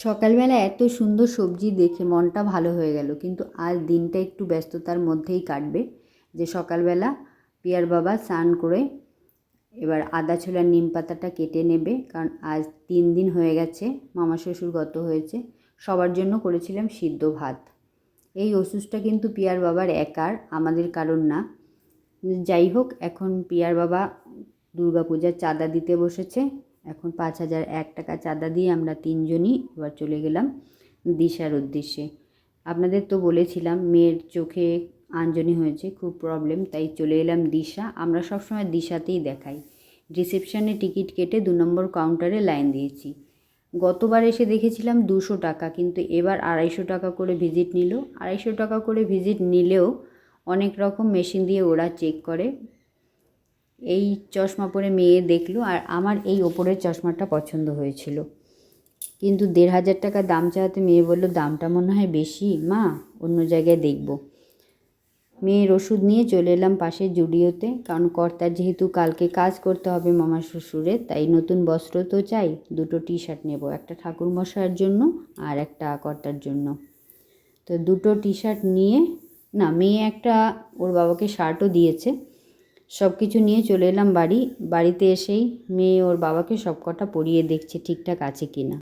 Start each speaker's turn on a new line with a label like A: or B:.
A: সকালবেলা এত সুন্দর সবজি দেখে মনটা ভালো হয়ে গেল, কিন্তু আজ দিনটা একটু ব্যস্ততার মধ্যেই কাটবে। যে সকালবেলা পিয়ার বাবা স্নান করে এবার আদা ছোলার নিম পাতাটা কেটে নেবে, কারণ আজ 3 দিন হয়ে গেছে মামা শ্বশুর গত হয়েছে। সবার জন্য করেছিলাম সিদ্ধ ভাত। এই ওষুধটা কিন্তু পিয়ার বাবার একার, আমাদের কারণ না। যাই হোক, এখন পিয়ার বাবা দুর্গাপূজার চাঁদা দিতে বসেছে। এখন 5,001 টাকা চাঁদা দিয়ে আমরা 3জনই এবার চলে গেলাম দিশার উদ্দেশ্যে। আপনাদের তো বলেছিলাম মেয়ের চোখে আঞ্জনি হয়েছে, খুব প্রবলেম, তাই চলে এলাম দিশা। আমরা সবসময় দিশাতেই দেখাই। রিসেপশনে টিকিট কেটে 2 নম্বর কাউন্টারে লাইন দিয়েছি। গতবার এসে দেখেছিলাম 200 টাকা, কিন্তু এবার 250 টাকা করে ভিজিট নিল। 250 টাকা করে ভিজিট নিলেও অনেক রকম মেশিন দিয়ে ওরা চেক করে। এই চশমা পরে মেয়ে দেখলো, আর আমার এই ওপরের চশমাটা পছন্দ হয়েছিল, কিন্তু 1,500 টাকা দাম চাওয়াতে মেয়ে বলল দামটা মনে হয় বেশি মা, অন্য জায়গায় দেখব। মেয়ের ওষুধ নিয়ে চলে এলাম পাশের জুডিওতে, কারণ কর্তার যেহেতু কালকে কাজ করতে হবে মামা শ্বশুরের, তাই নতুন বস্ত্র তো চাই। 2টো টি-শার্ট নেব, একটা ঠাকুরমশাইয়ের জন্য আর একটা কর্তার জন্য। তো 2টো টি-শার্ট নিয়ে, না মেয়ে একটা ওর বাবাকে শার্টও দিয়েছে। সব কিছু নিয়ে চলে এলাম বাড়িতে এসেই মেয়ে ওর বাবাকে সব কটা পরিয়ে দেখছে ঠিকঠাক আছে কিনা।